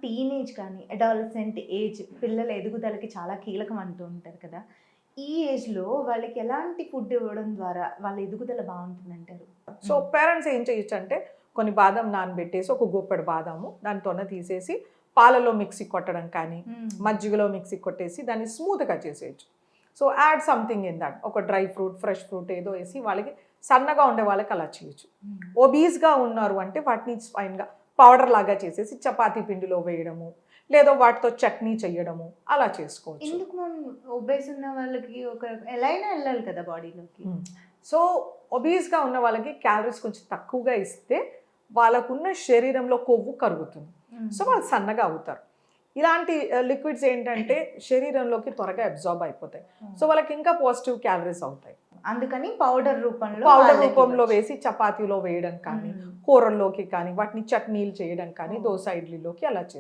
Teenage కానీ, adolescent age పిల్లల ఎదుగుదలకి చాలా కీలకం అంటూ ఉంటారు కదా! ఈ ఏజ్‌లో వాళ్ళకి ఎలాంటి ఫుడ్ ఇవ్వడం ద్వారా వాళ్ళ ఎదుగుదల బావుంటుందంటారు? సో పేరెంట్స్ ఏం చేయొచ్చంటే కొన్ని బాదం నానబెట్టేసి ఒక గుప్పెడు బాదాము దాని తొన తీసేసి పాలలో మిక్సీ కొట్టడం కానీ మజ్జిగలో మిక్సీ కొట్టేసి దాన్ని స్మూత్గా చేసేయచ్చు. So add something in that, ఒక డ్రై ఫ్రూట్ ఫ్రెష్ ఫ్రూట్ ఏదో వేసి వాళ్ళకి సన్నగా ఉండే వాళ్ళకి అలా చేయొచ్చు. ఒబీస్గా ఉన్నారు అంటే వాటిని ఫైన్గా పౌడర్ లాగా చేసేసి చపాతీ పిండిలో వేయడము, లేదో వాటితో చట్నీ చేయడము అలా చేసుకోవచ్చు. ఎందుకు మనం ఒబేస్ ఉన్న వాళ్ళకి ఎలా అయినా వెళ్ళాలి కదా బాడీలోకి. సో ఒబీస్గా ఉన్న వాళ్ళకి క్యాలరీస్ కొంచెం తక్కువగా ఇస్తే వాళ్ళకున్న శరీరంలో కొవ్వు కరుగుతుంది. సో వాళ్ళు సన్నగా అవుతారు. ఇలాంటి లిక్విడ్స్ ఏంటంటే శరీరంలోకి త్వరగా అబ్జార్బ్ అయిపోతాయి. సో వాళ్ళకి ఇంకా పాజిటివ్ క్యాలరీస్ అవుతాయి. అందుకని పౌడర్ రూపంలో వేసి చపాతీలో వేయడం కానీ, కూరల్లోకి కానీ, వాటిని చట్నీలు చేయడం కానీ, దోస ఇడ్లీలోకి అలా చేస్తారు.